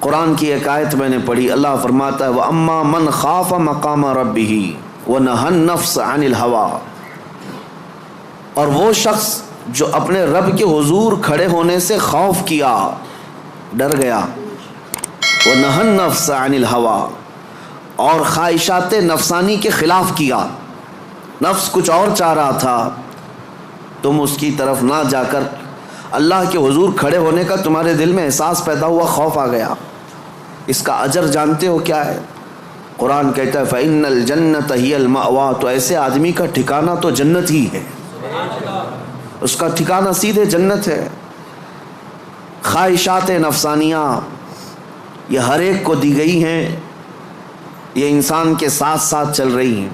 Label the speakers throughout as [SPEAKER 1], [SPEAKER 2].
[SPEAKER 1] قرآن کی ایک آیت میں نے پڑھی، اللہ فرماتا ہے وَأَمَّا مَنْ خَافَ مَقَامَ رَبِّهِ وَنَهَى النَّفْسَ عَنِ الْهَوَىٰ، اور وہ شخص جو اپنے رب کے حضور کھڑے ہونے سے خوف کیا، ڈر گیا، وَنَهَى النَّفْسَ عَنِ الْهَوَىٰ، اور خواہشات نفسانی کے خلاف کیا، نفس کچھ اور چاہ رہا تھا، تم اس کی طرف نہ جا کر اللہ کے حضور کھڑے ہونے کا تمہارے دل میں احساس پیدا ہوا، خوف آ گیا، اس کا اجر جانتے ہو کیا ہے؟ قرآن کہتا ہے فَإِنَّ الْجَنَّةَ هِيَ الْمَأْوَىٰ، تو ایسے آدمی کا ٹھکانہ تو جنت ہی ہے، اس کا ٹھکانہ سیدھے جنت ہے۔ خواہشات نفسانیہ یہ ہر ایک کو دی گئی ہیں، یہ انسان کے ساتھ ساتھ چل رہی ہیں،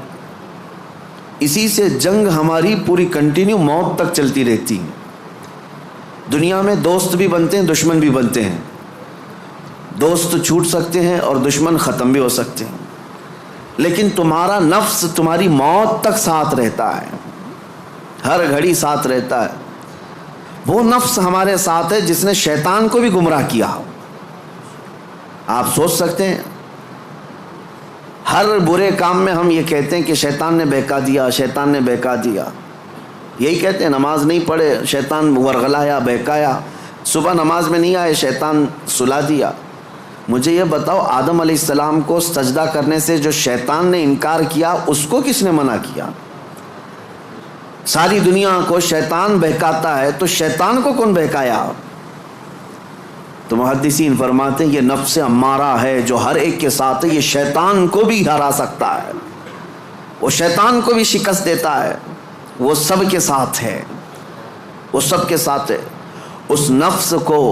[SPEAKER 1] اسی سے جنگ ہماری پوری کنٹینیو موت تک چلتی رہتی ہے۔ دنیا میں دوست بھی بنتے ہیں، دشمن بھی بنتے ہیں، دوست چھوٹ سکتے ہیں اور دشمن ختم بھی ہو سکتے ہیں، لیکن تمہارا نفس تمہاری موت تک ساتھ رہتا ہے، ہر گھڑی ساتھ رہتا ہے۔ وہ نفس ہمارے ساتھ ہے جس نے شیطان کو بھی گمراہ کیا۔ آپ سوچ سکتے ہیں ہر برے کام میں ہم یہ کہتے ہیں کہ شیطان نے بہکا دیا، شیطان نے بہکا دیا، یہی کہتے ہیں، نماز نہیں پڑھے شیطان ورغلایا بہکایا، صبح نماز میں نہیں آئے شیطان سلا دیا۔ مجھے یہ بتاؤ آدم علیہ السلام کو سجدہ کرنے سے جو شیطان نے انکار کیا اس کو کس نے منع کیا؟ ساری دنیا کو شیطان بہکاتا ہے تو شیطان کو کون بہکایا؟ تو محدثین فرماتے ہیں یہ نفس امارہ ہے جو ہر ایک کے ساتھ ہے، یہ شیطان کو بھی ہرا سکتا ہے، وہ شیطان کو بھی شکست دیتا ہے، وہ سب کے ساتھ ہے، وہ سب کے ساتھ ہے۔ اس نفس کو،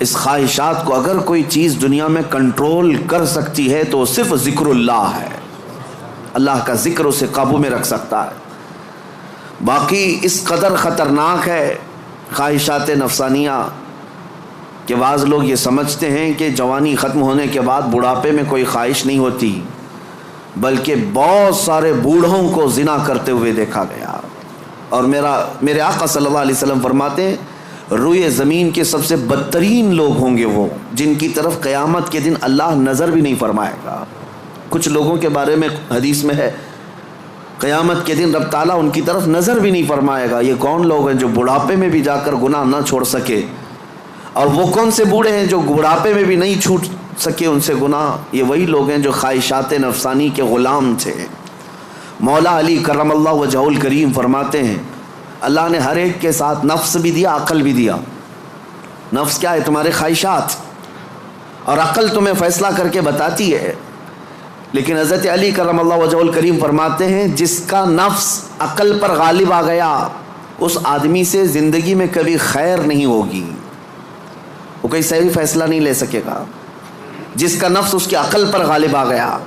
[SPEAKER 1] اس خواہشات کو اگر کوئی چیز دنیا میں کنٹرول کر سکتی ہے تو صرف ذکر اللہ ہے، اللہ کا ذکر اسے قابو میں رکھ سکتا ہے۔ باقی اس قدر خطرناک ہے خواہشات نفسانیہ کہ بعض لوگ یہ سمجھتے ہیں کہ جوانی ختم ہونے کے بعد بڑھاپے میں کوئی خواہش نہیں ہوتی، بلکہ بہت سارے بوڑھوں کو زنا کرتے ہوئے دیکھا گیا۔ اور میرے آقا صلی اللہ علیہ وسلم فرماتے ہیں روئے زمین کے سب سے بدترین لوگ ہوں گے وہ جن کی طرف قیامت کے دن اللہ نظر بھی نہیں فرمائے گا۔ کچھ لوگوں کے بارے میں حدیث میں ہے قیامت کے دن رب تعالیٰ ان کی طرف نظر بھی نہیں فرمائے گا۔ یہ کون لوگ ہیں جو بڑھاپے میں بھی جا کر گناہ نہ چھوڑ سکے؟ اور وہ کون سے بوڑھے ہیں جو بڑھاپے میں بھی نہیں چھوٹ سکے ان سے گناہ؟ یہ وہی لوگ ہیں جو خواہشات نفسانی کے غلام تھے۔ مولا علی کرم اللہ وجہہ الکریم فرماتے ہیں اللہ نے ہر ایک کے ساتھ نفس بھی دیا، عقل بھی دیا۔ نفس کیا ہے؟ تمہارے خواہشات، اور عقل تمہیں فیصلہ کر کے بتاتی ہے۔ لیکن حضرت علی کرم اللہ وجہہ الکریم فرماتے ہیں جس کا نفس عقل پر غالب آ گیا اس آدمی سے زندگی میں کبھی خیر نہیں ہوگی، وہ کوئی صحیح فیصلہ نہیں لے سکے گا۔ جس کا نفس اس کی عقل پر غالب آ گیا،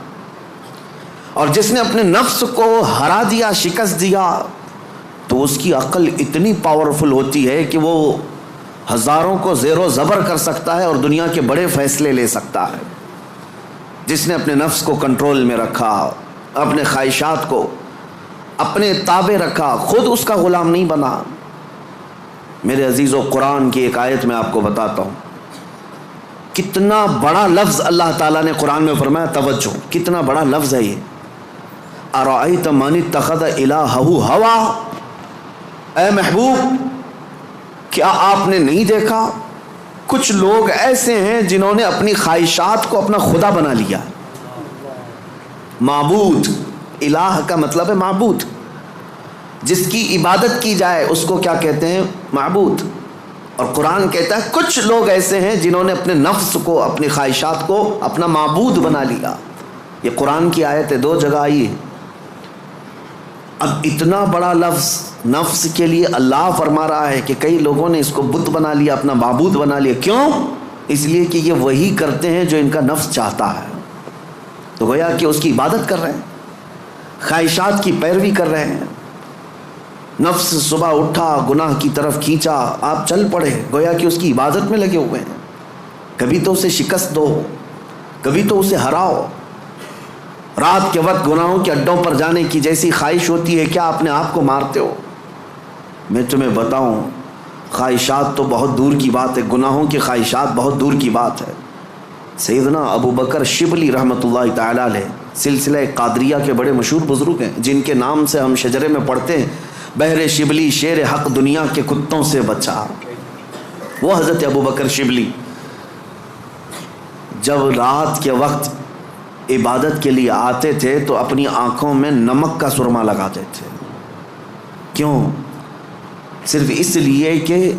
[SPEAKER 1] اور جس نے اپنے نفس کو ہرا دیا، شکست دیا، تو اس کی عقل اتنی پاورفل ہوتی ہے کہ وہ ہزاروں کو زیر و زبر کر سکتا ہے اور دنیا کے بڑے فیصلے لے سکتا ہے۔ جس نے اپنے نفس کو کنٹرول میں رکھا، اپنے خواہشات کو اپنے تابع رکھا، خود اس کا غلام نہیں بنا۔ میرے عزیزو، قرآن کی ایک آیت میں آپ کو بتاتا ہوں، کتنا بڑا لفظ اللہ تعالیٰ نے قرآن میں فرمایا، توجہ کتنا بڑا لفظ ہے یہ، ارأیت من اتخذ الہہ ہوا، اے محبوب کیا آپ نے نہیں دیکھا کچھ لوگ ایسے ہیں جنہوں نے اپنی خواہشات کو اپنا خدا بنا لیا۔ معبود، الہ کا مطلب ہے معبود، جس کی عبادت کی جائے اس کو کیا کہتے ہیں؟ معبود۔ اور قرآن کہتا ہے کچھ لوگ ایسے ہیں جنہوں نے اپنے نفس کو، اپنی خواہشات کو اپنا معبود بنا لیا۔ یہ قرآن کی آیت ہے، 2 جگہ آئی ہے۔ اب اتنا بڑا لفظ نفس کے لیے اللہ فرما رہا ہے کہ کئی لوگوں نے اس کو بت بنا لیا، اپنا معبود بنا لیا۔ کیوں؟ اس لیے کہ یہ وہی کرتے ہیں جو ان کا نفس چاہتا ہے، تو گویا کہ اس کی عبادت کر رہے ہیں، خواہشات کی پیروی کر رہے ہیں۔ نفس صبح اٹھا، گناہ کی طرف کھینچا، آپ چل پڑے، گویا کہ اس کی عبادت میں لگے ہوئے ہیں۔ کبھی تو اسے شکست دو، کبھی تو اسے ہراؤ۔ رات کے وقت گناہوں کے اڈوں پر جانے کی جیسی خواہش ہوتی ہے، کیا اپنے آپ کو مارتے ہو؟ میں تمہیں بتاؤں، خواہشات تو بہت دور کی بات ہے، گناہوں کی خواہشات بہت دور کی بات ہے۔ سیدنا ابو بکر شبلی رحمۃ اللہ تعالیٰ علیہ سلسلہ قادریہ کے بڑے مشہور بزرگ ہیں، جن کے نام سے ہم شجرے میں پڑھتے ہیں بہر شبلی شیر حق دنیا کے کتوں سے بچا۔ وہ حضرت ابو بکر شبلی جب رات کے وقت عبادت کے لیے آتے تھے تو اپنی آنکھوں میں نمک کا سرما لگاتے تھے۔ کیوں؟ صرف اس لیے کہ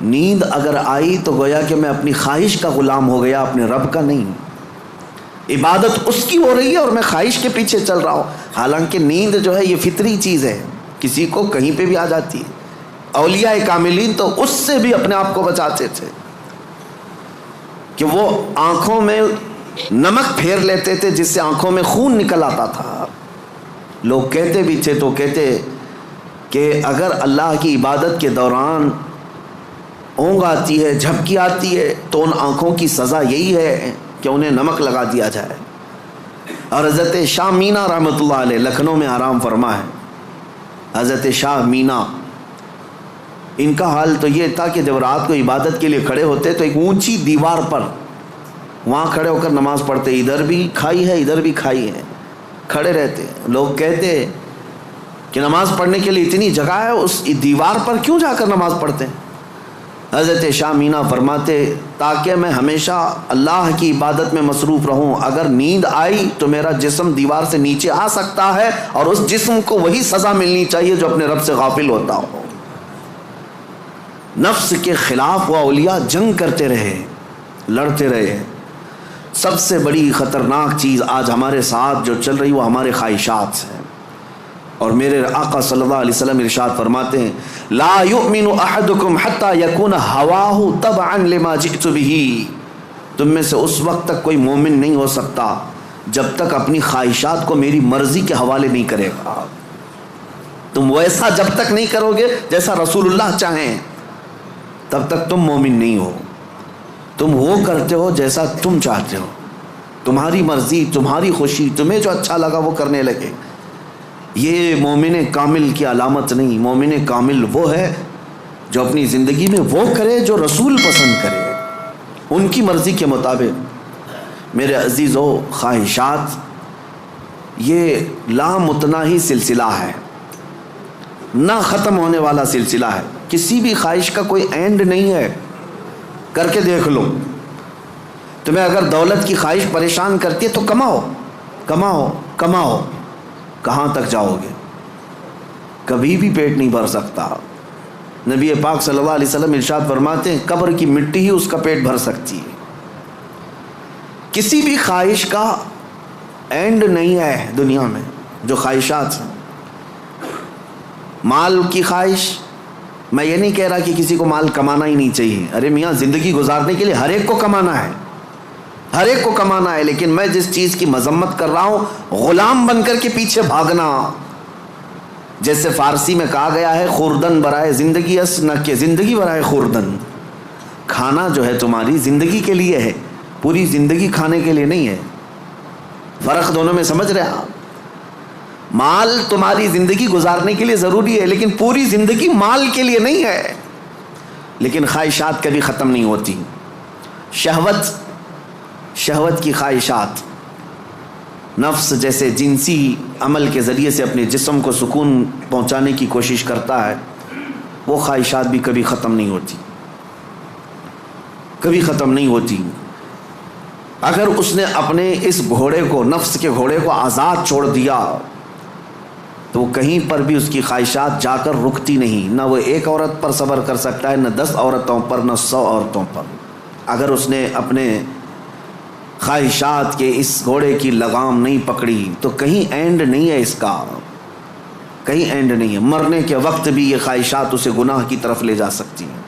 [SPEAKER 1] نیند اگر آئی تو گویا کہ میں اپنی خواہش کا غلام ہو گیا، اپنے رب کا نہیں۔ عبادت اس کی ہو رہی ہے اور میں خواہش کے پیچھے چل رہا ہوں، حالانکہ نیند جو ہے یہ فطری چیز ہے، کسی کو کہیں پہ بھی آ جاتی ہے۔ اولیاء کاملین تو اس سے بھی اپنے آپ کو بچاتے تھے کہ وہ آنکھوں میں نمک پھیر لیتے تھے جس سے آنکھوں میں خون نکل آتا تھا۔ لوگ کہتے بھی تھے تو کہتے کہ اگر اللہ کی عبادت کے دوران اونگ آتی ہے، جھپکی آتی ہے، تو ان آنکھوں کی سزا یہی ہے کہ انہیں نمک لگا دیا جائے۔ اور حضرت شاہ مینا رحمۃ اللہ علیہ لکھنؤ میں آرام فرما ہے، حضرت شاہ مینا، ان کا حال تو یہ تھا کہ جب رات کو عبادت کے لیے کھڑے ہوتے تو ایک اونچی دیوار پر وہاں کھڑے ہو کر نماز پڑھتے، ادھر بھی کھائی ہے ادھر بھی کھائی ہے، کھڑے رہتے۔ لوگ کہتے کہ نماز پڑھنے کے لیے اتنی جگہ ہے، اس دیوار پر کیوں جا کر نماز پڑھتے ہیں؟ حضرت شاہ مینا فرماتے تاکہ میں ہمیشہ اللہ کی عبادت میں مصروف رہوں، اگر نیند آئی تو میرا جسم دیوار سے نیچے آ سکتا ہے اور اس جسم کو وہی سزا ملنی چاہیے جو اپنے رب سے غافل ہوتا ہو۔ نفس کے خلاف وہ اولیاء جنگ کرتے رہے، لڑتے رہے۔ سب سے بڑی خطرناک چیز آج ہمارے ساتھ جو چل رہی وہ ہمارے خواہشات ہیں، اور میرے آقا صلی اللہ علیہ وسلم ارشاد فرماتے ہیں لا یؤمن احدکم حتی یکون ہواہ تبعا لما جئت بہ، تم میں سے اس وقت تک کوئی مومن نہیں ہو سکتا جب تک اپنی خواہشات کو میری مرضی کے حوالے نہیں کرے گا۔ تم ویسا جب تک نہیں کرو گے جیسا رسول اللہ چاہیں تب تک تم مومن نہیں ہو۔ تم وہ کرتے ہو جیسا تم چاہتے ہو، تمہاری مرضی، تمہاری خوشی، تمہیں جو اچھا لگا وہ کرنے لگے۔ یہ مومن کامل کی علامت نہیں۔ مومن کامل وہ ہے جو اپنی زندگی میں وہ کرے جو رسول پسند کرے، ان کی مرضی کے مطابق۔ میرے عزیزو، خواہشات یہ لامتناہی سلسلہ ہے، نہ ختم ہونے والا سلسلہ ہے۔ کسی بھی خواہش کا کوئی اینڈ نہیں ہے۔ کر کے دیکھ لو، تمہیں اگر دولت کی خواہش پریشان کرتی ہے تو کماؤ کماؤ کماؤ، کہاں تک جاؤ گے؟ کبھی بھی پیٹ نہیں بھر سکتا۔ نبی پاک صلی اللہ علیہ وسلم ارشاد فرماتے ہیں قبر کی مٹی ہی اس کا پیٹ بھر سکتی ہے۔ کسی بھی خواہش کا اینڈ نہیں ہے دنیا میں۔ جو خواہشات ہیں، مال کی خواہش، میں یہ نہیں کہہ رہا کہ کسی کو مال کمانا ہی نہیں چاہیے، ارے میاں زندگی گزارنے کے لیے ہر ایک کو کمانا ہے، ہر ایک کو کمانا ہے، لیکن میں جس چیز کی مذمت کر رہا ہوں غلام بن کر کے پیچھے بھاگنا۔ جیسے فارسی میں کہا گیا ہے خوردن برائے زندگی اس نہ کہ زندگی برائے خوردن۔ کھانا جو ہے تمہاری زندگی کے لیے ہے، پوری زندگی کھانے کے لیے نہیں ہے۔ فرق دونوں میں سمجھ رہے آپ؟ مال تمہاری زندگی گزارنے کے لیے ضروری ہے، لیکن پوری زندگی مال کے لیے نہیں ہے۔ لیکن خواہشات کبھی ختم نہیں ہوتی۔ شہوت کی خواہشات، نفس جیسے جنسی عمل کے ذریعے سے اپنے جسم کو سکون پہنچانے کی کوشش کرتا ہے، وہ خواہشات بھی کبھی ختم نہیں ہوتی، کبھی ختم نہیں ہوتی۔ اگر اس نے اپنے اس گھوڑے کو، نفس کے گھوڑے کو آزاد چھوڑ دیا تو وہ کہیں پر بھی اس کی خواہشات جا کر رکتی نہیں۔ نہ وہ ایک عورت پر صبر کر سکتا ہے، نہ 10 عورتوں پر، نہ 100 عورتوں پر۔ اگر اس نے اپنے خواہشات کے اس گھوڑے کی لگام نہیں پکڑی تو کہیں اینڈ نہیں ہے اس کا، کہیں اینڈ نہیں ہے۔ مرنے کے وقت بھی یہ خواہشات اسے گناہ کی طرف لے جا سکتی ہیں۔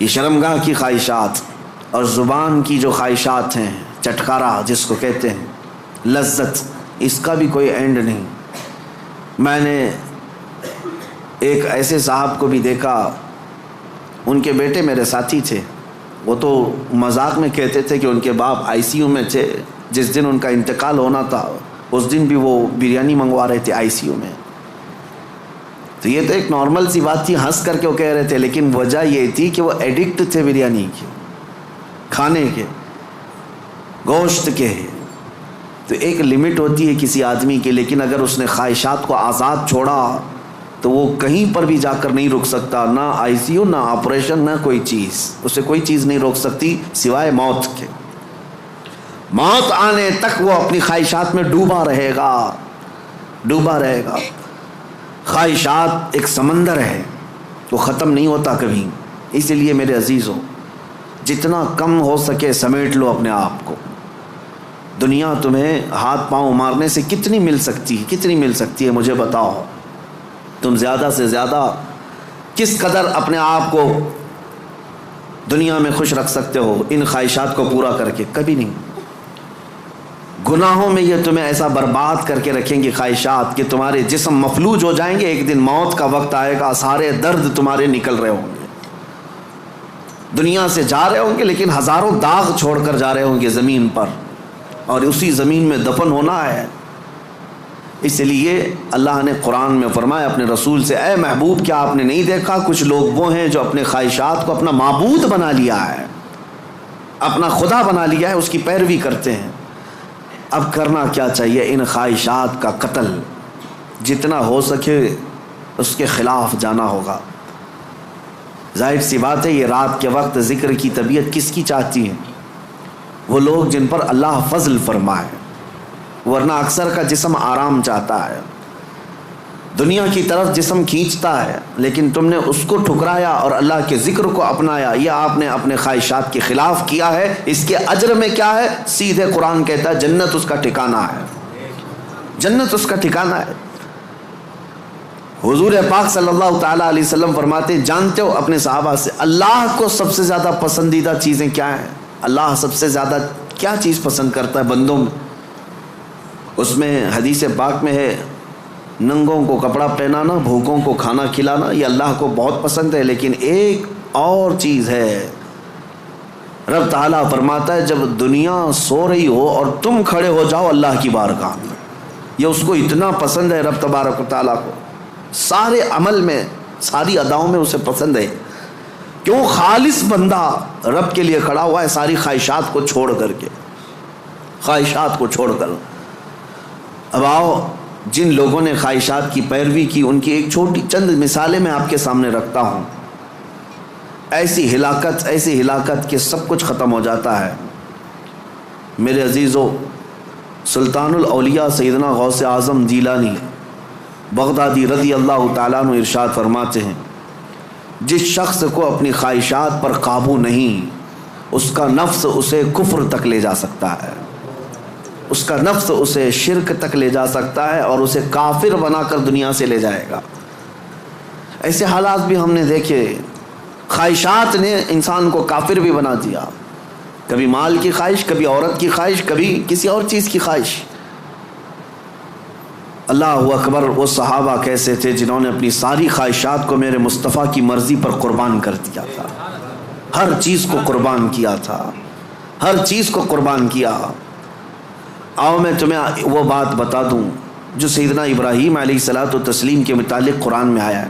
[SPEAKER 1] یہ شرمگاہ کی خواہشات اور زبان کی جو خواہشات ہیں، چٹکارا جس کو کہتے ہیں، لذت، اس کا بھی کوئی اینڈ نہیں۔ میں نے ایک ایسے صاحب کو بھی دیکھا، ان کے بیٹے میرے ساتھی تھے، وہ تو مذاق میں کہتے تھے کہ ان کے باپ ICU میں تھے، جس دن ان کا انتقال ہونا تھا اس دن بھی وہ بریانی منگوا رہے تھے ICU میں۔ تو یہ تو ایک نارمل سی بات تھی، ہنس کر کے وہ کہہ رہے تھے، لیکن وجہ یہ تھی کہ وہ ایڈکٹ تھے بریانی کی۔ کھانے کے، گوشت کے، تو ایک لمٹ ہوتی ہے کسی آدمی کی، لیکن اگر اس نے خواہشات کو آزاد چھوڑا تو وہ کہیں پر بھی جا کر نہیں رک سکتا، نہ آئی سی یو، نہ آپریشن، نہ کوئی چیز، اسے کوئی چیز نہیں روک سکتی سوائے موت کے۔ موت آنے تک وہ اپنی خواہشات میں ڈوبا رہے گا، ڈوبا رہے گا۔ خواہشات ایک سمندر ہے، وہ ختم نہیں ہوتا کبھی۔ اسی لیے میرے عزیزوں، جتنا کم ہو سکے سمیٹ لو اپنے آپ کو۔ دنیا تمہیں ہاتھ پاؤں مارنے سے کتنی مل سکتی ہے، کتنی مل سکتی ہے مجھے بتاؤ۔ تم زیادہ سے زیادہ کس قدر اپنے آپ کو دنیا میں خوش رکھ سکتے ہو ان خواہشات کو پورا کر کے؟ کبھی نہیں۔ گناہوں میں یہ تمہیں ایسا برباد کر کے رکھیں گے خواہشات کہ تمہارے جسم مفلوج ہو جائیں گے، ایک دن موت کا وقت آئے گا، سارے درد تمہارے نکل رہے ہوں گے، دنیا سے جا رہے ہوں گے لیکن ہزاروں داغ چھوڑ کر جا رہے ہوں گے زمین پر، اور اسی زمین میں دفن ہونا ہے۔ اس لیے اللہ نے قرآن میں فرمایا اپنے رسول سے، اے محبوب کیا آپ نے نہیں دیکھا کچھ لوگ وہ ہیں جو اپنے خواہشات کو اپنا معبود بنا لیا ہے، اپنا خدا بنا لیا ہے، اس کی پیروی کرتے ہیں۔ اب کرنا کیا چاہیے؟ ان خواہشات کا قتل جتنا ہو سکے اس کے خلاف جانا ہوگا۔ ظاہر سی بات ہے، یہ رات کے وقت ذکر کی طبیعت کس کی چاہتی ہے؟ وہ لوگ جن پر اللہ فضل فرمائے، ورنہ اکثر کا جسم آرام چاہتا ہے، دنیا کی طرف جسم کھینچتا ہے، لیکن تم نے اس کو ٹھکرایا اور اللہ کے ذکر کو اپنایا، یہ آپ نے اپنے خواہشات کے خلاف کیا ہے۔ اس کے اجر میں کیا ہے؟ سیدھے قرآن کہتا ہے جنت اس کا ٹھکانہ ہے، جنت اس کا ٹھکانہ ہے۔ حضور پاک صلی اللہ تعالیٰ علیہ وسلم فرماتے، جانتے ہو اپنے صحابہ سے اللہ کو سب سے زیادہ پسندیدہ چیزیں کیا ہیں؟ اللہ سب سے زیادہ کیا چیز پسند کرتا ہے بندوں میں؟ اس میں حدیث پاک میں ہے، ننگوں کو کپڑا پہنانا، بھوکوں کو کھانا کھلانا، یہ اللہ کو بہت پسند ہے۔ لیکن ایک اور چیز ہے، رب تعالیٰ فرماتا ہے جب دنیا سو رہی ہو اور تم کھڑے ہو جاؤ اللہ کی بارگاہ میں، یہ اس کو اتنا پسند ہے رب تبارک و تعالیٰ کو، سارے عمل میں، ساری اداؤں میں اسے پسند ہے۔ کیوں؟ خالص بندہ رب کے لیے کھڑا ہوا ہے، ساری خواہشات کو چھوڑ کر کے، خواہشات کو چھوڑ کر۔ اب آؤ، جن لوگوں نے خواہشات کی پیروی کی ان کی ایک چھوٹی چند مثالیں میں آپ کے سامنے رکھتا ہوں۔ ایسی ہلاکت کہ سب کچھ ختم ہو جاتا ہے۔ میرے عزیزو، سلطان الاولیاء سیدنا غوث اعظم جیلانی بغدادی رضی اللہ تعالیٰ عنہ ارشاد فرماتے ہیں، جس شخص کو اپنی خواہشات پر قابو نہیں، اس کا نفس اسے کفر تک لے جا سکتا ہے، اس کا نفس اسے شرک تک لے جا سکتا ہے اور اسے کافر بنا کر دنیا سے لے جائے گا۔ ایسے حالات بھی ہم نے دیکھے، خواہشات نے انسان کو کافر بھی بنا دیا، کبھی مال کی خواہش، کبھی عورت کی خواہش، کبھی کسی اور چیز کی خواہش۔ اللہ اکبر، وہ صحابہ کیسے تھے جنہوں نے اپنی ساری خواہشات کو میرے مصطفیٰ کی مرضی پر قربان کر دیا تھا، ہر چیز کو قربان کیا تھا، ہر چیز کو قربان کیا۔ آؤ میں تمہیں وہ بات بتا دوں جو سیدنا ابراہیم علیہ الصلوۃ والتسلیم کے متعلق قرآن میں آیا ہے۔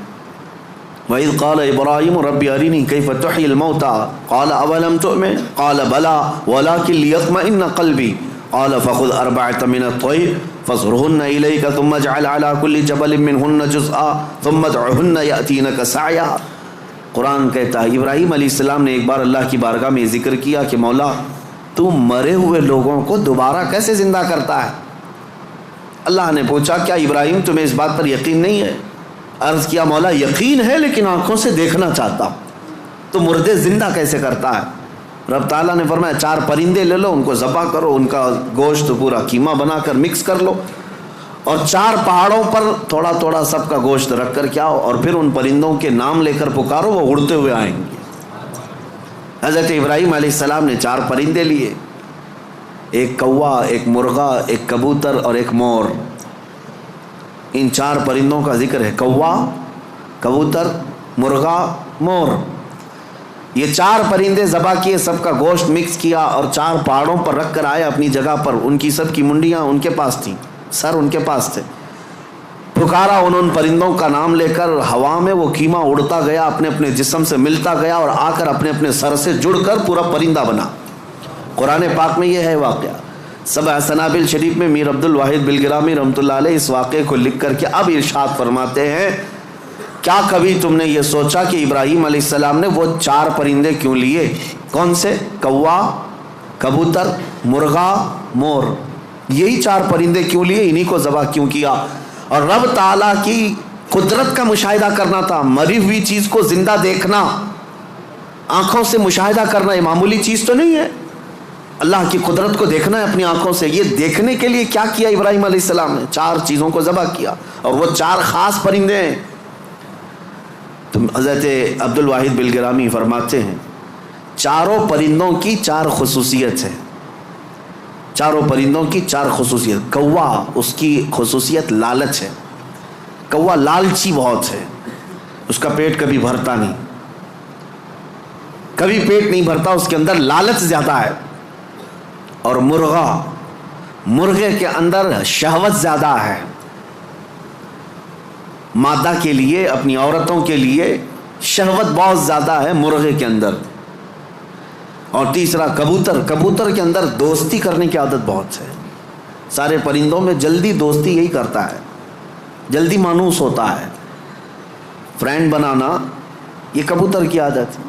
[SPEAKER 1] وَإِذْ قَالَ إِبْرَاهِيمُ رَبِّ أَرِنِي كَيْفَ تُحْيِي الْمَوْتَى قَالَ أَوَلَمْ تُؤْمِنْ قَالَ بَلَىٰ وَلَٰكِنْ لِيَطْمَئِنَّ قَلْبِي قَالَ فَخُذْ أَرْبَعَةً مِّنَ الطَّيْرِ فَاصْرُهُنَّ إِلَيْكَ ثُمَّ اجْعَلْ عَلَىٰ كُلِّ جَبَلٍ مِّنْهُنَّ جُزْءًا ثُمَّ ادْعُهُنَّ يَأْتِينَكَ سَعْيًا۔ قرآن کہتا ہے ابراہیم علیہ السلام نے ایک بار اللہ کی بارگاہ میں ذکر کیا کہ مولا تو مرے ہوئے لوگوں کو دوبارہ کیسے زندہ کرتا ہے؟ اللہ نے پوچھا کیا ابراہیم تمہیں اس بات پر یقین نہیں ہے؟ عرض کیا مولا یقین ہے لیکن آنکھوں سے دیکھنا چاہتا ہوں، تو مردے زندہ کیسے کرتا ہے؟ رب تعالیٰ نے فرمایا 4 پرندے لے لو، ان کو ذبح کرو، ان کا گوشت پورا قیمہ بنا کر مکس کر لو، اور 4 پہاڑوں پر تھوڑا تھوڑا سب کا گوشت رکھ کر کے آؤ، اور پھر ان پرندوں کے نام لے کر پکارو، وہ اڑتے ہوئے آئیں گے۔ حضرت ابراہیم علیہ السلام نے 4 پرندے لیے، ایک کوا، ایک مرغا، ایک کبوتر اور ایک مور۔ ان 4 پرندوں کا ذکر ہے، کوا، کبوتر، مرغا، مور۔ یہ 4 پرندے ذبح کیے، سب کا گوشت مکس کیا اور 4 پہاڑوں پر رکھ کر آئے اپنی جگہ پر۔ ان کی سب کی منڈیاں ان کے پاس تھیں، سر ان کے پاس تھے۔ پکارا ان پرندوں کا نام لے کر، ہوا میں وہ قیمہ اڑتا گیا، اپنے اپنے جسم سے ملتا گیا اور آ کر اپنے اپنے سر سے جڑ کر پورا پرندہ بنا۔ قرآن پاک میں یہ ہے واقعہ. سبع سنابل شریف میں میر عبد الواحد بلگرامی رحمۃ اللہ علیہ اس واقعے کو لکھ کر کے اب ارشاد فرماتے ہیں کیا کبھی تم نے یہ سوچا کہ ابراہیم علیہ السلام نے وہ 4 پرندے کیوں لیے؟ کون سے؟ کوا، کبوتر، مرغا، مور. یہی 4 پرندے کیوں لیے؟ انہی کو ذبح کیوں کیا؟ اور رب تعالیٰ کی قدرت کا مشاہدہ کرنا تھا. مری ہوئی چیز کو زندہ دیکھنا، آنکھوں سے مشاہدہ کرنا یہ معمولی چیز تو نہیں ہے. اللہ کی قدرت کو دیکھنا ہے اپنی آنکھوں سے. یہ دیکھنے کے لیے کیا کیا ابراہیم علیہ السلام نے؟ 4 چیزوں کو ذبح کیا، اور وہ 4 خاص پرندے ہیں. تو حضرت عبد الواحد بلگرامی فرماتے ہیں چاروں پرندوں کی 4 خصوصیت ہے. چاروں پرندوں کی 4 خصوصیت. کوا، اس کی خصوصیت لالچ ہے. کوا لالچی بہت ہے، اس کا پیٹ کبھی بھرتا نہیں، کبھی پیٹ نہیں بھرتا، اس کے اندر لالچ زیادہ ہے. اور مرغا، مرغے کے اندر شہوت زیادہ ہے، مادہ کے لیے، اپنی عورتوں کے لیے شہوت بہت زیادہ ہے مرغے کے اندر. اور تیسرا کبوتر، کبوتر کے اندر دوستی کرنے کی عادت بہت ہے. سارے پرندوں میں جلدی دوستی یہی کرتا ہے، جلدی مانوس ہوتا ہے، فرینڈ بنانا یہ کبوتر کی عادت ہے.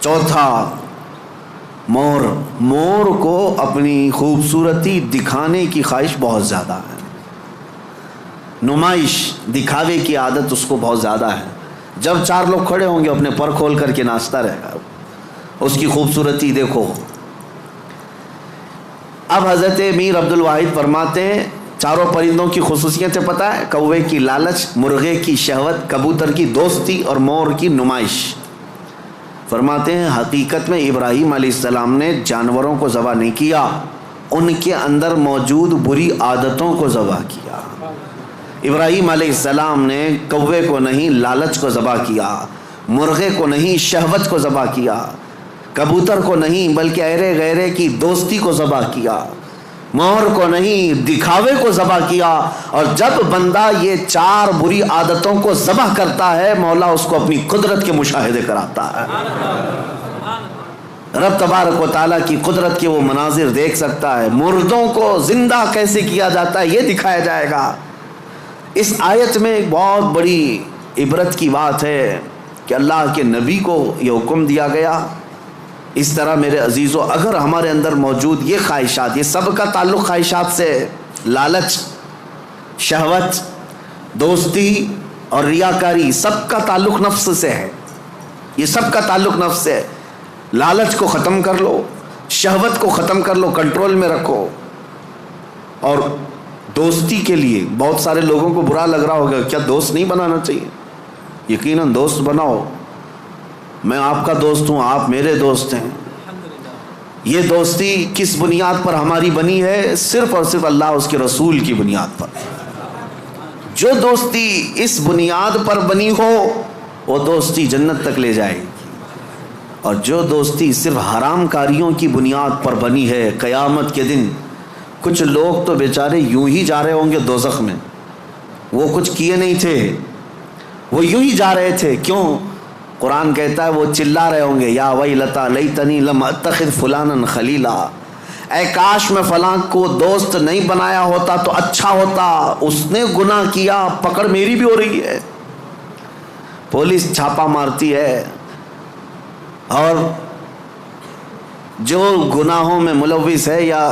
[SPEAKER 1] چوتھا مور، مور کو اپنی خوبصورتی دکھانے کی خواہش بہت زیادہ ہے. نمائش، دکھاوے کی عادت اس کو بہت زیادہ ہے. جب 4 لوگ کھڑے ہوں گے اپنے پر کھول کر کے ناچتا رہے گا، اس کی خوبصورتی دیکھو. اب حضرت میر عبد الواحد فرماتے ہیں 4 پرندوں کی خصوصیتیں پتہ ہے؟ کوے کی لالچ، مرغے کی شہوت، کبوتر کی دوستی اور مور کی نمائش. فرماتے ہیں حقیقت میں ابراہیم علیہ السلام نے جانوروں کو ذبح نہیں کیا، ان کے اندر موجود بری عادتوں کو ذبح کیا. ابراہیم علیہ السلام نے کوے کو نہیں لالچ کو ذبح کیا، مرغے کو نہیں شہوت کو ذبح کیا، کبوتر کو نہیں بلکہ ایرے غیرے کی دوستی کو ذبح کیا، مور کو نہیں دکھاوے کو ذبح کیا. اور جب بندہ یہ 4 بری عادتوں کو ذبح کرتا ہے مولا اس کو اپنی قدرت کے مشاہدے کراتا ہے. رب تبارک و تعالیٰ کی قدرت کے وہ مناظر دیکھ سکتا ہے. مردوں کو زندہ کیسے کیا جاتا ہے یہ دکھایا جائے گا. اس آیت میں ایک بہت بڑی عبرت کی بات ہے کہ اللہ کے نبی کو یہ حکم دیا گیا. اس طرح میرے عزیزو اگر ہمارے اندر موجود یہ خواہشات، یہ سب کا تعلق خواہشات سے، لالچ، شہوت، دوستی اور ریاکاری، سب کا تعلق نفس سے ہے. یہ سب کا تعلق نفس سے ہے. لالچ کو ختم کر لو، شہوت کو ختم کر لو، کنٹرول میں رکھو. اور دوستی کے لیے بہت سارے لوگوں کو برا لگ رہا ہوگا کیا دوست نہیں بنانا چاہیے؟ یقیناً دوست بناؤ. میں آپ کا دوست ہوں، آپ میرے دوست ہیں. یہ دوستی کس بنیاد پر ہماری بنی ہے؟ صرف اور صرف اللہ اس کے رسول کی بنیاد پر. جو دوستی اس بنیاد پر بنی ہو وہ دوستی جنت تک لے جائے گی. اور جو دوستی صرف حرام کاریوں کی بنیاد پر بنی ہے، قیامت کے دن کچھ لوگ تو بیچارے یوں ہی جا رہے ہوں گے دوزخ میں. وہ کچھ کیے نہیں تھے، وہ یوں ہی جا رہے تھے. کیوں؟ قرآن کہتا ہے وہ چلا رہے ہوں گے یا ویلتا لیتنی لم اتخذ فلانا خلیلا، اے کاش میں فلاں کو دوست نہیں بنایا ہوتا تو اچھا ہوتا، اس نے گناہ کیا، پکڑ میری بھی ہو رہی ہے، پولیس چھاپا مارتی ہے. اور جو گناہوں میں ملوث ہے یا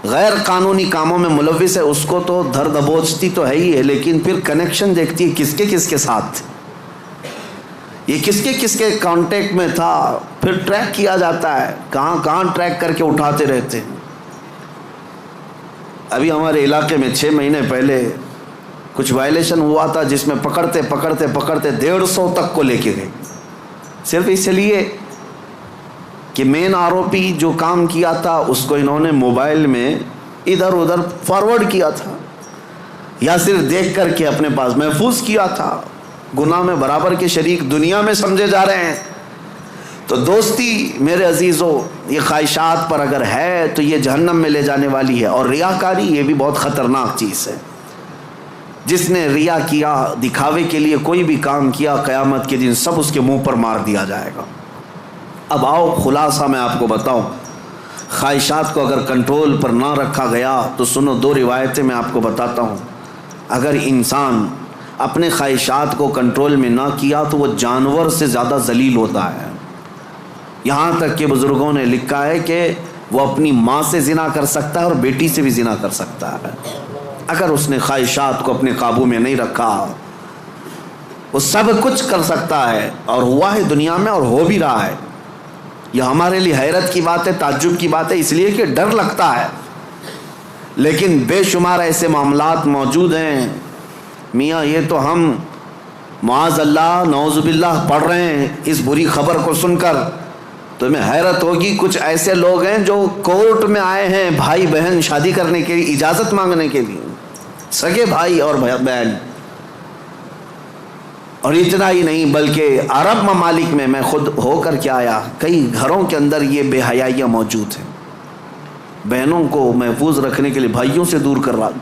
[SPEAKER 1] غیر قانونی کاموں میں ملوث ہے اس کو تو دھر دبوچتی تو ہے ہی ہے، لیکن پھر کنیکشن دیکھتی ہے کس کے ساتھ، یہ کس کے کانٹیکٹ میں تھا. پھر ٹریک کیا جاتا ہے، کہاں ٹریک کر کے اٹھاتے رہتے ہیں. ابھی ہمارے علاقے میں 6 مہینے پہلے کچھ وائلیشن ہوا تھا جس میں پکڑتے 150 تک کو لے کے گئے، صرف اس لیے کہ مین آروپی جو کام کیا تھا اس کو انہوں نے موبائل میں ادھر ادھر فارورڈ کیا تھا یا صرف دیکھ کر کے اپنے پاس محفوظ کیا تھا. گناہ میں برابر کے شریک دنیا میں سمجھے جا رہے ہیں. تو دوستی میرے عزیزو یہ خواہشات پر اگر ہے تو یہ جہنم میں لے جانے والی ہے. اور ریاکاری یہ بھی بہت خطرناک چیز ہے. جس نے ریا کیا، دکھاوے کے لیے کوئی بھی کام کیا، قیامت کے دن سب اس کے منہ پر مار دیا جائے گا. اب آؤ خلاصہ میں آپ کو بتاؤں. خواہشات کو اگر کنٹرول پر نہ رکھا گیا تو سنو، دو روایتیں میں آپ کو بتاتا ہوں. اگر انسان اپنے خواہشات کو کنٹرول میں نہ کیا تو وہ جانور سے زیادہ ذلیل ہوتا ہے. یہاں تک کہ بزرگوں نے لکھا ہے کہ وہ اپنی ماں سے زنا کر سکتا ہے اور بیٹی سے بھی زنا کر سکتا ہے. اگر اس نے خواہشات کو اپنے قابو میں نہیں رکھا، وہ سب کچھ کر سکتا ہے، اور ہوا ہے دنیا میں اور ہو بھی رہا ہے. یہ ہمارے لیے حیرت کی بات ہے، تعجب کی بات ہے، اس لیے کہ ڈر لگتا ہے. لیکن بے شمار ایسے معاملات موجود ہیں میاں، یہ تو ہم معاذ اللہ نعوذ باللہ پڑھ رہے ہیں اس بری خبر کو سن کر تمہیں حیرت ہوگی. کچھ ایسے لوگ ہیں جو کورٹ میں آئے ہیں بھائی بہن شادی کرنے کے لیے، اجازت مانگنے کے لیے، سگے بھائی اور بہن. اور اتنا ہی نہیں بلکہ عرب ممالک میں خود ہو کر کے آیا، کئی گھروں کے اندر یہ بے حیائیاں موجود ہیں. بہنوں کو محفوظ رکھنے کے لیے بھائیوں سے دور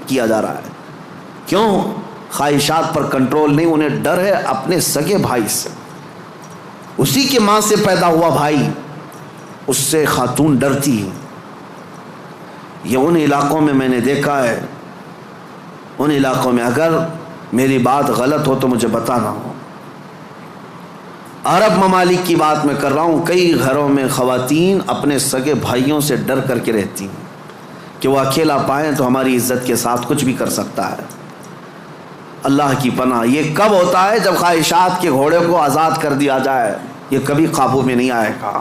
[SPEAKER 1] کیا جا رہا ہے. کیوں؟ خواہشات پر کنٹرول نہیں، انہیں ڈر ہے اپنے سگے بھائی سے. اسی کی ماں سے پیدا ہوا بھائی، اس سے خاتون ڈرتی ہے. یہ ان علاقوں میں نے دیکھا ہے، ان علاقوں میں، اگر میری بات غلط ہو تو مجھے بتانا ہو. عرب ممالک کی بات میں کر رہا ہوں. کئی گھروں میں خواتین اپنے سگے بھائیوں سے ڈر کر کے رہتی ہیں کہ وہ اکیلا پائیں تو ہماری عزت کے ساتھ کچھ بھی کر سکتا ہے. اللہ کی پناہ. یہ کب ہوتا ہے؟ جب خواہشات کے گھوڑے کو آزاد کر دیا جائے. یہ کبھی قابو میں نہیں آئے گا،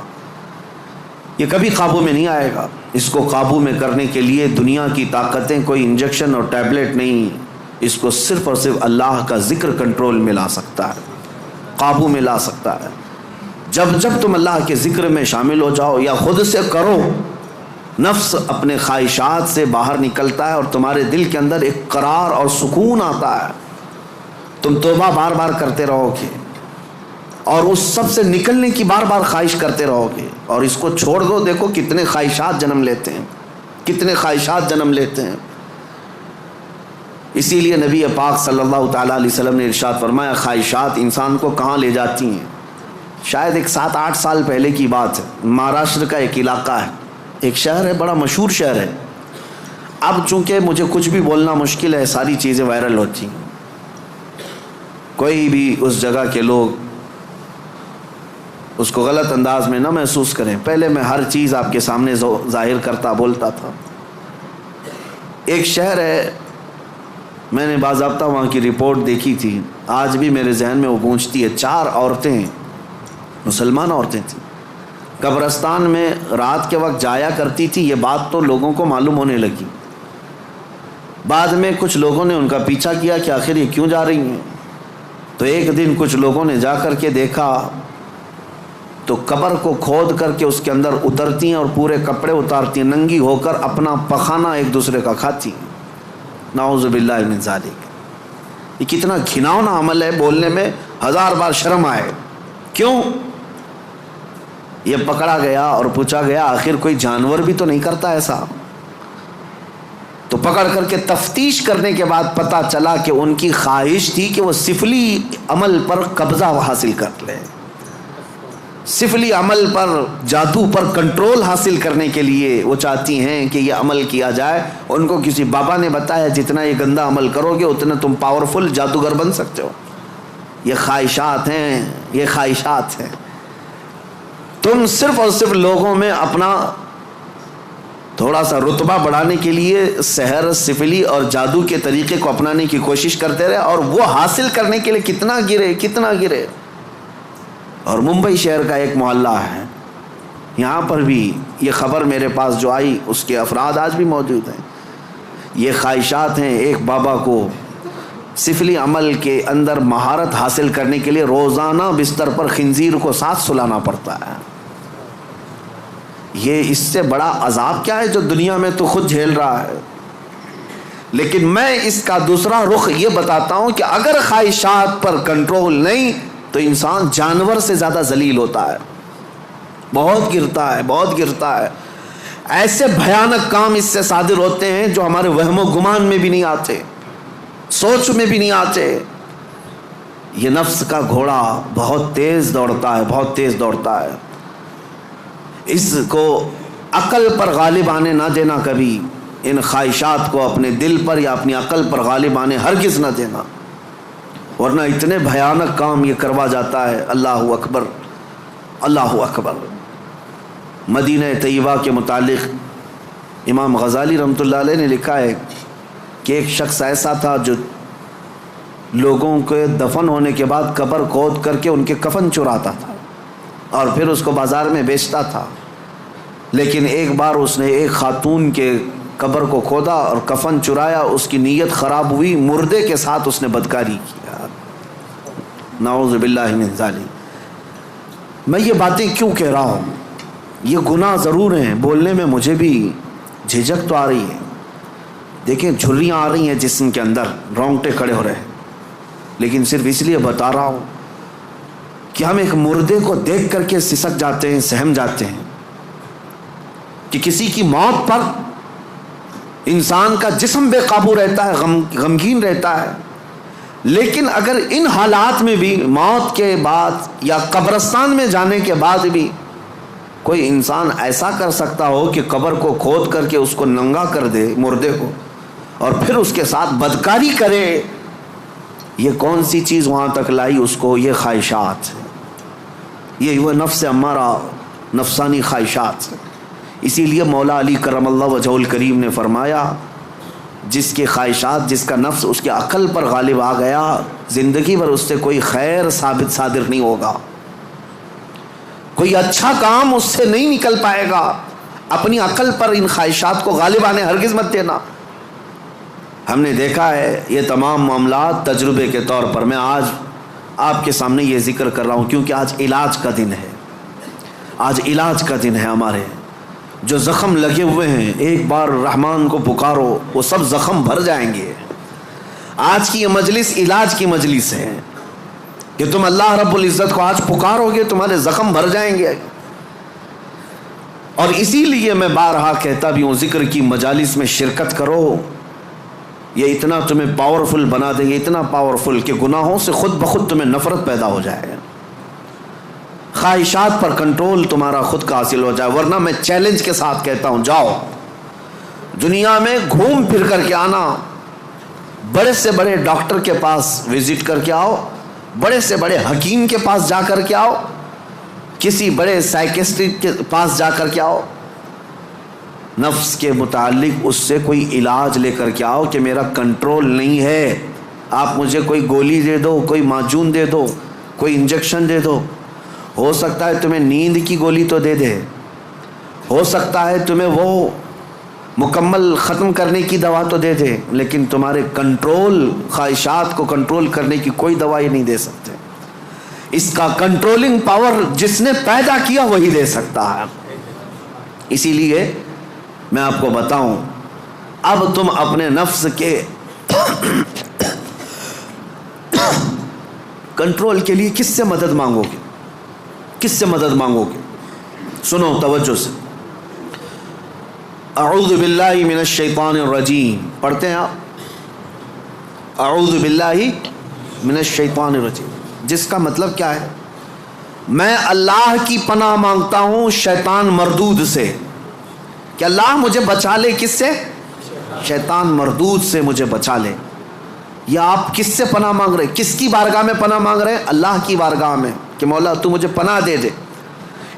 [SPEAKER 1] یہ کبھی قابو میں نہیں آئے گا. اس کو قابو میں کرنے کے لیے دنیا کی طاقتیں، کوئی انجیکشن اور ٹیبلٹ نہیں، اس کو صرف اور صرف اللہ کا ذکر کنٹرول میں لا سکتا ہے، قابو میں لا سکتا ہے. جب تم اللہ کے ذکر میں شامل ہو جاؤ یا خود سے کرو، نفس اپنے خواہشات سے باہر نکلتا ہے اور تمہارے دل کے اندر ایک قرار اور سکون آتا ہے. تم توبہ بار بار کرتے رہو گے اور اس سب سے نکلنے کی بار بار خواہش کرتے رہو گے. اور اس کو چھوڑ دو، دیکھو کتنے خواہشات جنم لیتے ہیں، کتنے خواہشات جنم لیتے ہیں. اسی لیے نبی پاک صلی اللہ تعالیٰ علیہ وسلم نے ارشاد فرمایا، خواہشات انسان کو کہاں لے جاتی ہیں. شاید ایک 7-8 سال پہلے کی بات ہے. مہاراشٹر کا ایک علاقہ ہے، ایک شہر ہے، بڑا مشہور شہر ہے. اب چونکہ مجھے کچھ بھی بولنا مشکل ہے، ساری چیزیں وائرل ہوتی ہیں. کوئی بھی اس جگہ کے لوگ اس کو غلط انداز میں نہ محسوس کریں. پہلے میں ہر چیز آپ کے سامنے ظاہر کرتا بولتا تھا. ایک شہر ہے، میں نے باضابطہ وہاں کی رپورٹ دیکھی تھی، آج بھی میرے ذہن میں وہ گونجتی ہے. 4 عورتیں، مسلمان عورتیں تھیں، قبرستان میں رات کے وقت جایا کرتی تھی. یہ بات تو لوگوں کو معلوم ہونے لگی. بعد میں کچھ لوگوں نے ان کا پیچھا کیا کہ آخر یہ کیوں جا رہی ہیں. تو ایک دن کچھ لوگوں نے جا کر کے دیکھا تو قبر کو کھود کر کے اس کے اندر اترتی ہیں اور پورے کپڑے اتارتی ہیں، ننگی ہو کر اپنا پخانہ ایک دوسرے کا کھاتی ہیں. نعوذ باللہ من ذالک. یہ کتنا گھناؤنا عمل ہے، بولنے میں 1000 بار شرم آئے. کیوں؟ یہ پکڑا گیا اور پوچھا گیا آخر کوئی جانور بھی تو نہیں کرتا ایسا. تو پکڑ کر کے تفتیش کرنے کے بعد پتہ چلا کہ ان کی خواہش تھی کہ وہ سفلی عمل پر قبضہ حاصل کر لے. سفلی عمل پر، جادو پر کنٹرول حاصل کرنے کے لیے وہ چاہتی ہیں کہ یہ عمل کیا جائے. ان کو کسی بابا نے بتایا جتنا یہ گندا عمل کرو گے اتنا تم پاورفل جادوگر بن سکتے ہو. یہ خواہشات ہیں، یہ خواہشات ہیں. تم صرف اور صرف لوگوں میں اپنا تھوڑا سا رتبہ بڑھانے کے لیے سحر، سفلی اور جادو کے طریقے کو اپنانے کی کوشش کرتے رہے، اور وہ حاصل کرنے کے لیے کتنا گرے. اور ممبئی شہر کا ایک محلہ ہے، یہاں پر بھی یہ خبر میرے پاس جو آئی اس کے افراد آج بھی موجود ہیں. یہ خواہشات ہیں. ایک بابا کو سفلی عمل کے اندر مہارت حاصل کرنے کے لیے روزانہ بستر پر خنزیر کو ساتھ سلانا پڑتا ہے. یہ اس سے بڑا عذاب کیا ہے جو دنیا میں تو خود جھیل رہا ہے. لیکن میں اس کا دوسرا رخ یہ بتاتا ہوں کہ اگر خواہشات پر کنٹرول نہیں تو انسان جانور سے زیادہ ذلیل ہوتا ہے، بہت گرتا ہے. ایسے بھیانک کام اس سے صادر ہوتے ہیں جو ہمارے وہم و گمان میں بھی نہیں آتے، سوچ میں بھی نہیں آتے. یہ نفس کا گھوڑا بہت تیز دوڑتا ہے. اس کو عقل پر غالب آنے نہ دینا کبھی، ان خواہشات کو اپنے دل پر یا اپنی عقل پر غالب آنے ہرگز نہ دینا، ورنہ اتنے بھیانک کام یہ کروا جاتا ہے۔ اللہ اکبر، اللہ اکبر۔ مدینہ طیبہ کے متعلق امام غزالی رحمۃ اللہ علیہ نے لکھا ہے کہ ایک شخص ایسا تھا جو لوگوں کے دفن ہونے کے بعد قبر کھود کر کے ان کے کفن چراتا تھا اور پھر اس کو بازار میں بیچتا تھا، لیکن ایک بار اس نے ایک خاتون کے قبر کو کھودا اور کفن چرایا، اس کی نیت خراب ہوئی، مردے کے ساتھ اس نے بدکاری کیا، نعوذ باللہ من ذالک۔ میں یہ باتیں کیوں کہہ رہا ہوں؟ یہ گناہ ضرور ہیں، بولنے میں مجھے بھی جھجک تو آ رہی ہے، دیکھیں جھریاں آ رہی ہیں جسم کے اندر، رونگٹے کھڑے ہو رہے ہیں، لیکن صرف اس لیے بتا رہا ہوں کہ ہم ایک مردے کو دیکھ کر کے سسک جاتے ہیں، سہم جاتے ہیں کہ کسی کی موت پر انسان کا جسم بے قابو رہتا ہے، غمگین رہتا ہے، لیکن اگر ان حالات میں بھی موت کے بعد یا قبرستان میں جانے کے بعد بھی کوئی انسان ایسا کر سکتا ہو کہ قبر کو کھود کر کے اس کو ننگا کر دے مردے کو اور پھر اس کے ساتھ بدکاری کرے، یہ کون سی چیز وہاں تک لائی اس کو؟ یہ خواہشات، یہ وہ نفس امارہ، نفسانی خواہشات۔ اسی لیے مولا علی کرم اللہ وجہہ الکریم نے فرمایا جس کی خواہشات، جس کا نفس اس کے عقل پر غالب آ گیا، زندگی بھر اس سے کوئی خیر ثابت صادر نہیں ہوگا، کوئی اچھا کام اس سے نہیں نکل پائے گا۔ اپنی عقل پر ان خواہشات کو غالب آنے ہرگز مت دینا۔ ہم نے دیکھا ہے یہ تمام معاملات تجربے کے طور پر، میں آج آپ کے سامنے یہ ذکر کر رہا ہوں کیونکہ آج علاج کا دن ہے، آج علاج کا دن ہے۔ ہمارے جو زخم لگے ہوئے ہیں، ایک بار رحمان کو پکارو، وہ سب زخم بھر جائیں گے۔ آج کی یہ مجلس علاج کی مجلس ہے کہ تم اللہ رب العزت کو آج پکارو گے، تمہارے زخم بھر جائیں گے۔ اور اسی لیے میں بارہا کہتا بھی ہوں، ذکر کی مجالس میں شرکت کرو، یہ اتنا تمہیں پاورفل بنا دیں گے، اتنا پاورفل کہ گناہوں سے خود بخود تمہیں نفرت پیدا ہو جائے، خواہشات پر کنٹرول تمہارا خود کا حاصل ہو جائے۔ ورنہ میں چیلنج کے ساتھ کہتا ہوں، جاؤ دنیا میں گھوم پھر کر کے آنا، بڑے سے بڑے ڈاکٹر کے پاس وزٹ کر کے آؤ، بڑے سے بڑے حکیم کے پاس جا کر کے آؤ، کسی بڑے سائیکسٹرسٹ کے پاس جا کر کے آؤ، نفس کے متعلق اس سے کوئی علاج لے کر کے آؤ کہ میرا کنٹرول نہیں ہے، آپ مجھے کوئی گولی دے دو، کوئی معجون دے دو، کوئی انجیکشن دے دو، ہو سکتا ہے تمہیں نیند کی گولی تو دے دے، ہو سکتا ہے تمہیں وہ مکمل ختم کرنے کی دوا تو دے دے، لیکن تمہارے کنٹرول، خواہشات کو کنٹرول کرنے کی کوئی دوائی نہیں دے سکتے۔ اس کا کنٹرولنگ پاور جس نے پیدا کیا وہی دے سکتا ہے۔ اسی لیے میں آپ کو بتاؤں، اب تم اپنے نفس کے کنٹرول کے لیے کس سے مدد مانگو گے؟ کس سے مدد مانگو گے؟ سنو توجہ سے، اعوذ باللہ من الشیطان الرجیم پڑھتے ہیں آپ، اعوذ باللہ من الشیطان الرجیم، جس کا مطلب کیا ہے؟ میں اللہ کی پناہ مانگتا ہوں شیطان مردود سے، کہ اللہ مجھے بچا لے، کس سے؟ شیطان مردود سے مجھے بچا لے۔ یا آپ کس سے پناہ مانگ رہے ہیں؟ کس کی بارگاہ میں پناہ مانگ رہے ہیں؟ اللہ کی بارگاہ میں، کہ مولا تو مجھے پناہ دے دے۔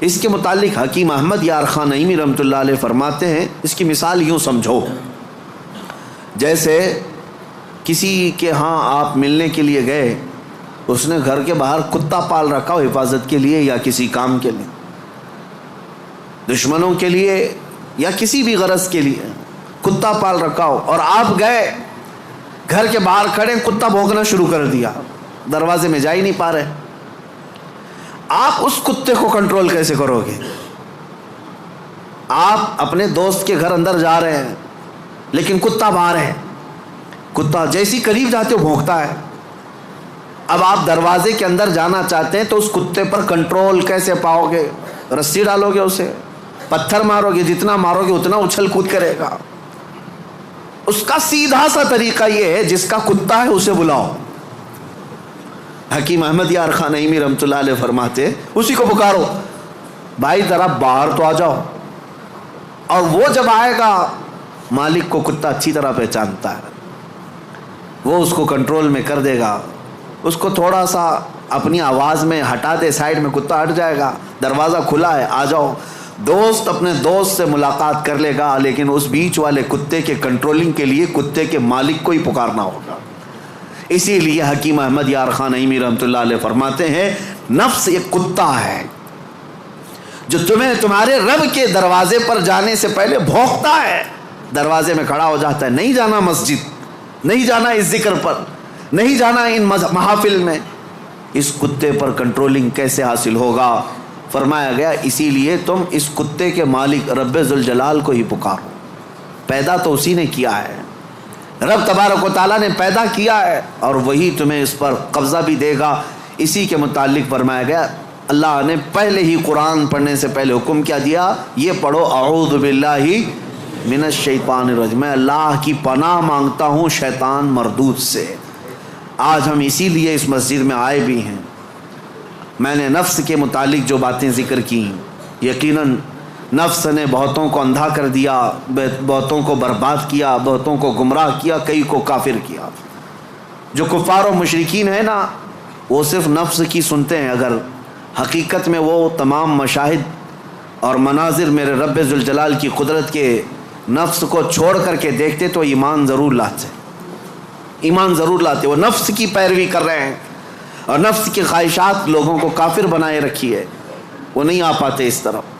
[SPEAKER 1] اس کے متعلق حکیم احمد یار خان نعیمی رحمۃ اللہ علیہ فرماتے ہیں، اس کی مثال یوں سمجھو، جیسے کسی کے ہاں آپ ملنے کے لیے گئے، اس نے گھر کے باہر کتا پال رکھا ہو حفاظت کے لیے یا کسی کام کے لیے، دشمنوں کے لیے یا کسی بھی غرض کے لیے کتا پال رکھا ہو، اور آپ گئے گھر کے باہر کھڑے، کتا بھونکنا شروع کر دیا، دروازے میں جا ہی نہیں پا رہے، آپ اس کتے کو کنٹرول کیسے کرو گے؟ آپ اپنے دوست کے گھر اندر جا رہے ہیں لیکن کتا باہر ہے، کتا جیسی قریب جاتے ہو بھونکتا ہے، اب آپ دروازے کے اندر جانا چاہتے ہیں تو اس کتے پر کنٹرول کیسے پاؤ گے؟ رسی ڈالو گے اسے، پتھر مارو گے، جتنا مارو گے اتنا اچھل کود کرے گا۔ اس کا سیدھا سا طریقہ یہ ہے، جس کا کتا ہے اسے بلاؤ۔ حکیم احمد یار خان نعیمی رحمۃ اللہ علیہ فرماتے، اسی کو پکارو، بھائی ذرا باہر تو آ جاؤ، اور وہ جب آئے گا مالک کو کتا اچھی طرح پہچانتا ہے، وہ اس کو کنٹرول میں کر دے گا، اس کو تھوڑا سا اپنی آواز میں ہٹا دے سائڈ میں، کتا ہٹ جائے گا، دروازہ کھلا ہے آ جاؤ، دوست اپنے دوست سے ملاقات کر لے گا، لیکن اس بیچ والے کتے کے کنٹرولنگ کے لیے کتے کے مالک کو ہی پکارنا ہوگا۔ اسی لیے حکیم احمد یار خان نعیمی رحمۃ اللہ علیہ فرماتے ہیں نفس ایک کتا ہے جو تمہیں تمہارے رب کے دروازے پر جانے سے پہلے بھونکتا ہے، دروازے میں کھڑا ہو جاتا ہے، نہیں جانا مسجد، نہیں جانا اس ذکر پر، نہیں جانا ان محافل میں۔ اس کتے پر کنٹرولنگ کیسے حاصل ہوگا؟ فرمایا گیا اسی لیے تم اس کتے کے مالک رب ذوالجلال کو ہی پکارو، پیدا تو اسی نے کیا ہے، رب تبارک و تعالیٰ نے پیدا کیا ہے اور وہی تمہیں اس پر قبضہ بھی دے گا۔ اسی کے متعلق فرمایا گیا اللہ نے پہلے ہی قرآن پڑھنے سے پہلے حکم کیا دیا، یہ پڑھو اعوذ باللہ من الشیطان الرجیم، میں اللہ کی پناہ مانگتا ہوں شیطان مردود سے۔ آج ہم اسی لیے اس مسجد میں آئے بھی ہیں۔ میں نے نفس کے متعلق جو باتیں ذکر کی، یقیناً نفس نے بہتوں کو اندھا کر دیا، بہتوں کو برباد کیا، بہتوں کو گمراہ کیا، کئی کو کافر کیا۔ جو کفار و مشرکین ہیں نا، وہ صرف نفس کی سنتے ہیں، اگر حقیقت میں وہ تمام مشاہد اور مناظر میرے رب ذوالجلال کی قدرت کے نفس کو چھوڑ کر کے دیکھتے تو ایمان ضرور لاتے، ایمان ضرور لاتے۔ وہ نفس کی پیروی کر رہے ہیں اور نفس کی خواہشات لوگوں کو کافر بنائے رکھی ہے، وہ نہیں آ پاتے اس طرف۔